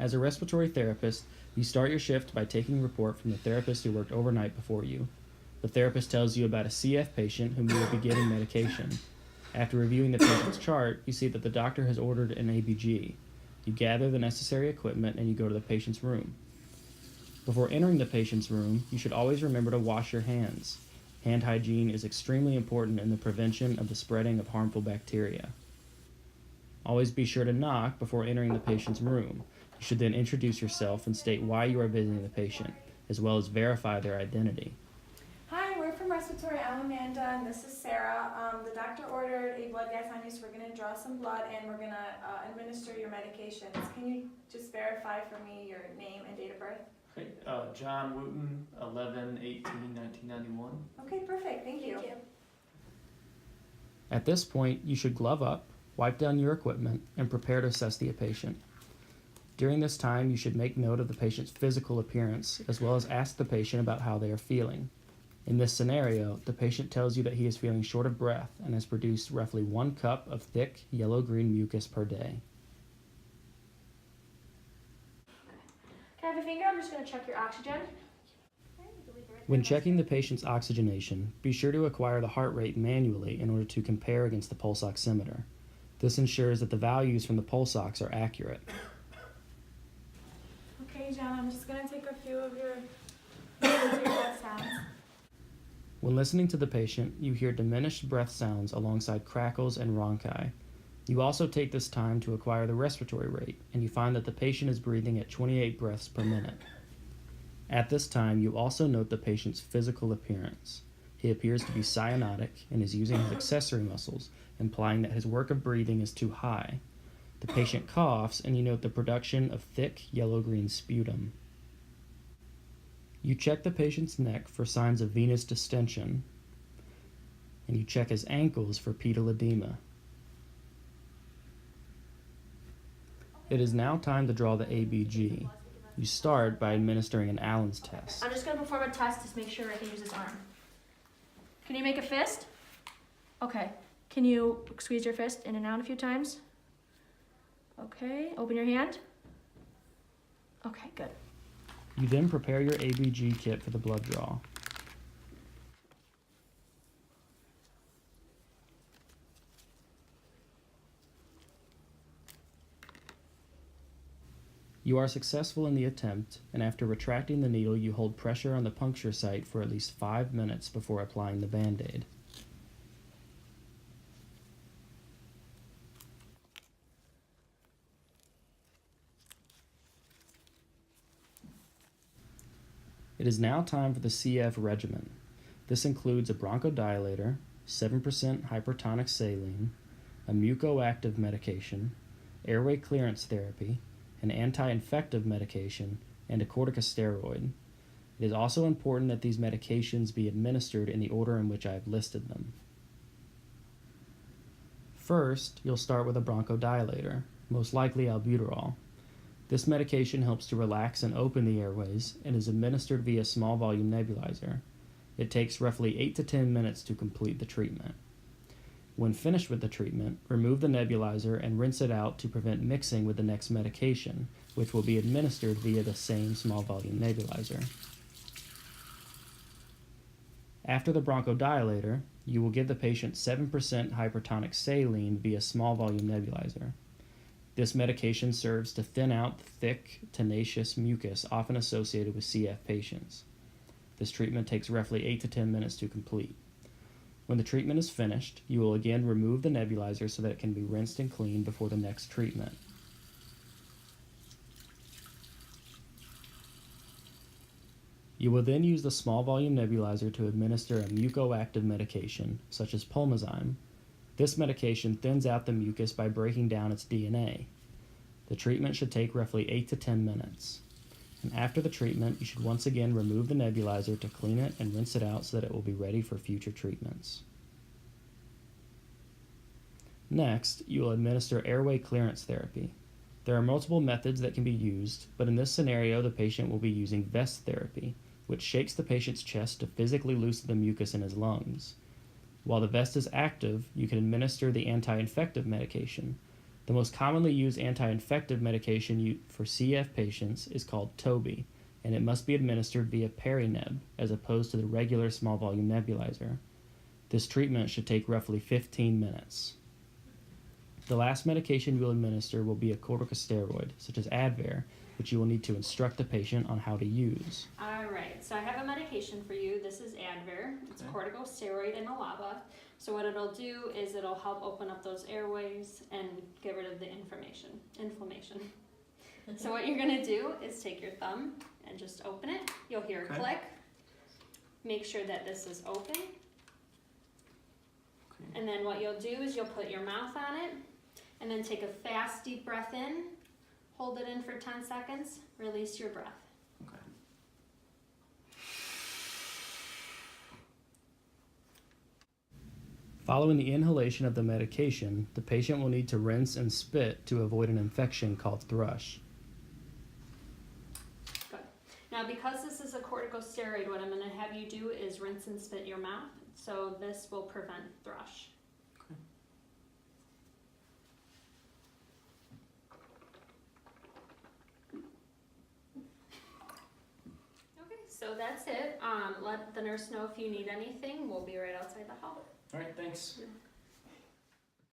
As a respiratory therapist, you start your shift by taking a report from the therapist who worked overnight before you. The therapist tells you about a CF patient whom you will be giving medication. After reviewing the patient's chart, you see that the doctor has ordered an ABG. You gather the necessary equipment and you go to the patient's room. Before entering the patient's room, you should always remember to wash your hands. Hand hygiene is extremely important in the prevention of the spreading of harmful bacteria. Always be sure to knock before entering the patient's room. You should then introduce yourself and state why you are visiting the patient, as well as verify their identity. Hi, we're from Respiratory. I'm Amanda, and this is Sarah. The doctor ordered a blood gas on you, so we're going to draw some blood, and we're going to administer your medications. Can you just verify for me your name and date of birth? Okay, John Wooten, 11/18/1991. Okay, perfect. Thank you. At this point, you should glove up, wipe down your equipment, and prepare to assess the patient. During this time, you should make note of the patient's physical appearance, as well as ask the patient about how they are feeling. In this scenario, the patient tells you that he is feeling short of breath and has produced roughly 1 cup of thick, yellow-green mucus per day. Can I have a finger? I'm just going to check your oxygen. When checking the patient's oxygenation, be sure to acquire the heart rate manually in order to compare against the pulse oximeter. This ensures that the values from the pulse ox are accurate. Okay, John, I'm just going to take a few of your breath sounds. When listening to the patient, you hear diminished breath sounds alongside crackles and rhonchi. You also take this time to acquire the respiratory rate, and you find that the patient is breathing at 28 breaths per minute. At this time, you also note the patient's physical appearance. He appears to be cyanotic and is using his accessory muscles, implying that his work of breathing is too high. The patient coughs, and you note the production of thick yellow-green sputum. You check the patient's neck for signs of venous distension, and you check his ankles for pedal edema. It is now time to draw the ABG. You start by administering an Allen's test. I'm just going to perform a test to make sure I can use his arm. Can you make a fist? Okay. Can you squeeze your fist in and out a few times? Okay. Open your hand. Okay, good. You then prepare your ABG kit for the blood draw. You are successful in the attempt, and after retracting the needle, you hold pressure on the puncture site for at least 5 minutes before applying the Band-Aid. It is now time for the CF regimen. This includes a bronchodilator, 7% hypertonic saline, a mucoactive medication, airway clearance therapy, an anti-infective medication, and a corticosteroid. It is also important that these medications be administered in the order in which I have listed them. First, you'll start with a bronchodilator, most likely albuterol. This medication helps to relax and open the airways and is administered via small volume nebulizer. It takes roughly 8 to 10 minutes to complete the treatment. When finished with the treatment, remove the nebulizer and rinse it out to prevent mixing with the next medication, which will be administered via the same small volume nebulizer. After the bronchodilator, you will give the patient 7% hypertonic saline via small volume nebulizer. This medication serves to thin out the thick, tenacious mucus often associated with CF patients. This treatment takes roughly 8 to 10 minutes to complete. When the treatment is finished, you will again remove the nebulizer so that it can be rinsed and cleaned before the next treatment. You will then use the small volume nebulizer to administer a mucoactive medication, such as Pulmozyme. This medication thins out the mucus by breaking down its DNA. The treatment should take roughly 8 to 10 minutes. And after the treatment, you should once again remove the nebulizer to clean it and rinse it out so that it will be ready for future treatments. Next, you will administer airway clearance therapy. There are multiple methods that can be used, but in this scenario, the patient will be using vest therapy, which shakes the patient's chest to physically loosen the mucus in his lungs. While the vest is active, you can administer the anti-infective medication. The most commonly used anti-infective medication for CF patients is called Toby, and it must be administered via perineb as opposed to the regular small volume nebulizer. This treatment should take roughly 15 minutes. The last medication you will administer will be a corticosteroid, such as Advair, which you will need to instruct the patient on how to use. All right, so I have a medication for you. This is Advair. It's a Okay. corticosteroid and a LABA. So what it'll do is it'll help open up those airways and get rid of the inflammation. So what you're gonna do is take your thumb and just open it. You'll hear a Okay. click. Make sure that this is open. Okay. And then what you'll do is you'll put your mouth on it and then take a fast deep breath in. Hold it in for 10 seconds. Release your breath. Okay. Following the inhalation of the medication, the patient will need to rinse and spit to avoid an infection called thrush. Now, because this is a corticosteroid, what I'm going to have you do is rinse and spit your mouth. So this will prevent thrush. Okay. Okay, so that's it. Let the nurse know if you need anything. We'll be right outside the hall. All right, thanks.